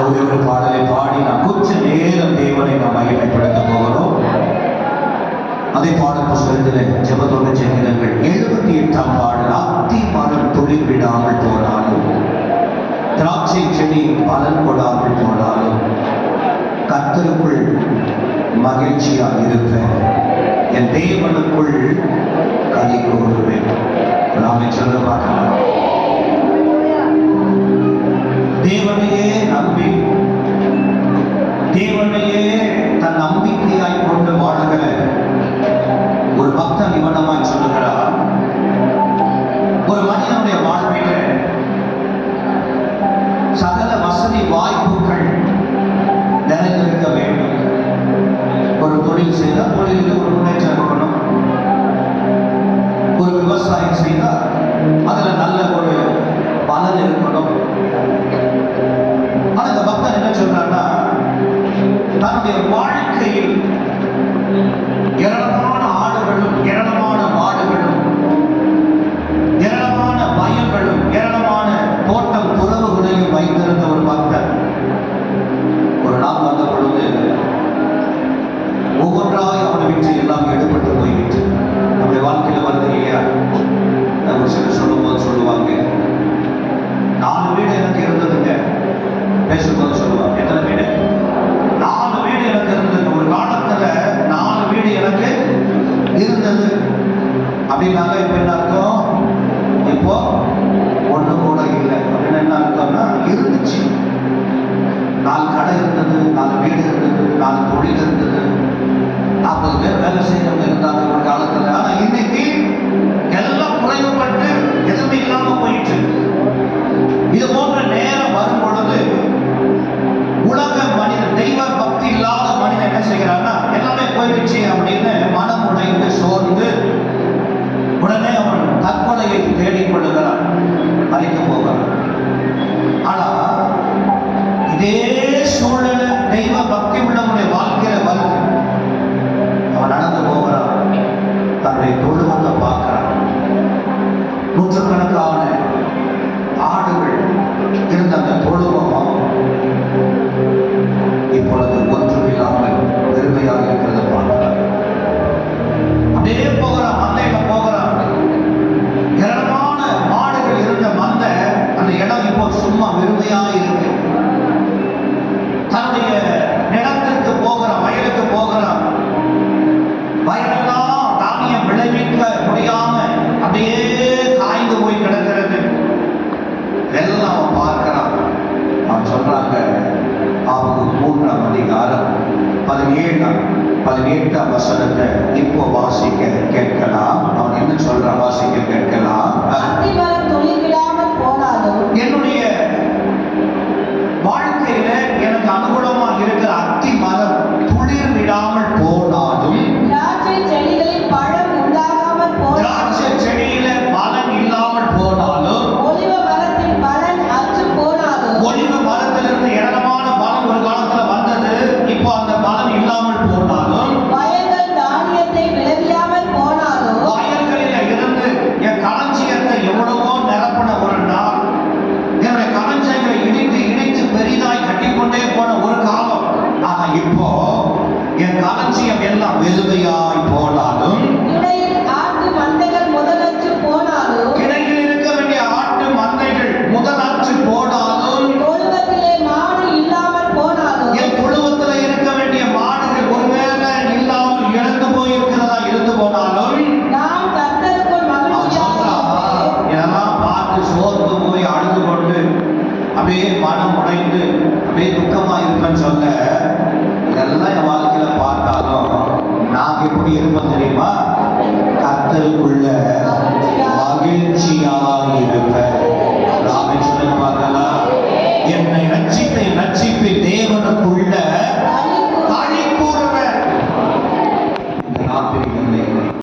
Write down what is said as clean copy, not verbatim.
ஒரே ஒரு பாடலை பாடி நாம் கொஞ்ச நேரம் தேவனை நாம் மகிமைப்படுத்த போகிறோம். அதே பாடல் புஸ்தகத்தில் ஜெபத்தோடு செல்கிறங்கள் 78ஆம் பாடல். அத்தி மரம் துளிர் விடாமல் போனாலும், திராட்சை செடி பலன் கொடாமல் போனாலும், கர்த்தருக்குள் மகிழ்ச்சியாக இருப்பேன், என் தேவனுக்குள் களி கூறுவேன். நாம சொல்ல பார்க்கலாம். தேவனையே நம்பி, தேவனையே தன் நம்பிக்கையாய் கொண்டு வாழுகிற ஒரு பக்தன் நிபந்தமாய் சொல்லுகிறார், ஒரு மனிதனுடைய வாழ்வில் சகல வசதி வாய்ப்புகள் நிறைந்திருக்க வேண்டும். ஒரு தொழில் செய்தால் தொழிலில் ஒரு முன்னேற்றம் இருக்கணும். ஒரு விவசாயம் செய்தால் அதுல நல்ல ஒரு பலன் இருக்கணும். ஆனா இந்த பக்தன் என்ன சொல்றான்னா, தன்னுடைய வாழ்க்கையில் ஏராளமான ஆடுகளும் ஏராளமான மாடுகளும் ஏராளமான வயல்களும் ஏராளமான தோட்டம் துறவுகளையும் வைத்திருந்த ஒரு பக்தன் ஒரு நாள் வந்த பொழுது ஒவ்வொன்றாய் அவனை விட்டு எல்லாம் எடுபட்டு போய்விட்டு. நம்முடைய வாழ்க்கையில வருது இல்லையா, ஒரு சிலர் சொல்லும் போது சொல்லுவாங்க, 4 வீடு எனக்கு இருந்ததுங்க. பேசும்போது சொல்லுவாங்க, எத்தனை வீடு? 4 வீடு எனக்கு இருந்தது. ஒரு காலத்துல 4 வீடு எனக்கு இருந்தது அப்படின்னாங்க. இப்ப என்ன அர்த்தம்? இப்போ ஒண்ணு கூட இல்லை அப்படின்னு என்ன அர்த்தம்னா, இருந்துச்சு. 4 கடை இருந்தது, 4 வீடு இருந்தது, 4 தொழில் இருந்தது, 40 பேர் வேலை செய்யறவங்க இருந்தாங்க ஒரு காலத்துல. ஆனா இன்னைக்கு எல்லாம் குறைவுபட்டு எதுவுமே இல்லாம போயிட்டு. இது போன்ற நேரம் வரும் பொழுது உலக மனிதன், தெய்வ பக்தி இல்லாத மனிதன் என்ன செய்கிறான்னா, எல்லாமே போயிடுச்சு அப்படின்னு மனம் உடைந்து சோர்ந்து உடனே அவன் தற்கொலையை தேடிக் கொள்ளுகிறான், மறிக்க போகிறான். ஆனா இதே சூழல தெய்வ பக்தி உள்ளவனுடைய வாழ்க்கையில வருது. அவன் நடந்து போகிறான், தன்னுடைய தொழுவத்தை பார்க்கிறான். நூற்றுக்கணக்கான ஆடுகள் இருந்த அந்த தொழுவம் இப்பொழுது ஒன்றுமில்லாமல் பெருமையாக இருக்கிறத பார்க்கிறார். அப்படியே போகிறான், மந்தையில போகிறான். ஏராளமான மாடுகள் இருந்த மந்தை, அந்த இடம் இப்போ சும்மா வெறுமையா இருக்கு. தன்னுடைய நிலத்திற்கு போகிறான், வயலுக்கு போகிறான். வயலெல்லாம் தானியம் விளைவிக்க முடியாம அப்படியே காய்ந்து போய் கிடக்கிறது. எல்லாம் அவன் பார்க்கிறான். அவன் சொல்றாங்க, அவங்க 3ஆம் அதிகாரம் 17ஆம் வசனத்தை இப்போ வாசிக்க கேட்கலாம். அவன் என்ன சொல்றான், வாசிக்க கேட்கலாம். என்னுடைய வாழ்க்கையில எனக்கு அனுகூலமா இருக்கிற அத்தி மரம் துளிர் விடாமல் போனாலும், திராட்சை செடியில பலன் இல்லாமல் போனாலும், ஒலிவ மரத்திலிருந்து ஏராளமான பலன் ஒரு காலத்துல வந்தது, இப்போ அந்த பலன் இல்லாமல் போனாலும், வயல்களில இருந்து என் களஞ்சியத்தை எவ்வளவோ நிரப்பின ஒரு நாள், என்னுடைய களஞ்சியங்களை இடித்து பெரிதாய் கட்டிக்கொண்டே போன ஒரு காலம். ஆனா இப்போ என் களஞ்சியம் எல்லாம் வெறுமையாய் போனாலும், கிடையில் இருக்க வேண்டிய ஆட்டு மந்தைகள் முதலற்று போனாலும், என் தொழுவத்தில் இருக்க வேண்டிய மாடுகள் ஒருவேளை இல்லாமல் இழந்து போயிருக்கிறதா இருந்து போனாலும், இதெல்லாம் பார்த்து சோர்ந்து போய் அழுது கொண்டு அப்படியே மனம் உடைந்து அப்படியே துக்கமா இருப்பேன்னு சொல்ல, இதெல்லாம் என் வாழ்க்கையில பார்த்தாலும் நான் எப்படி இருப்பேன் தெரியுமா? கர்த்தருக்குள்ள மகிழ்ச்சி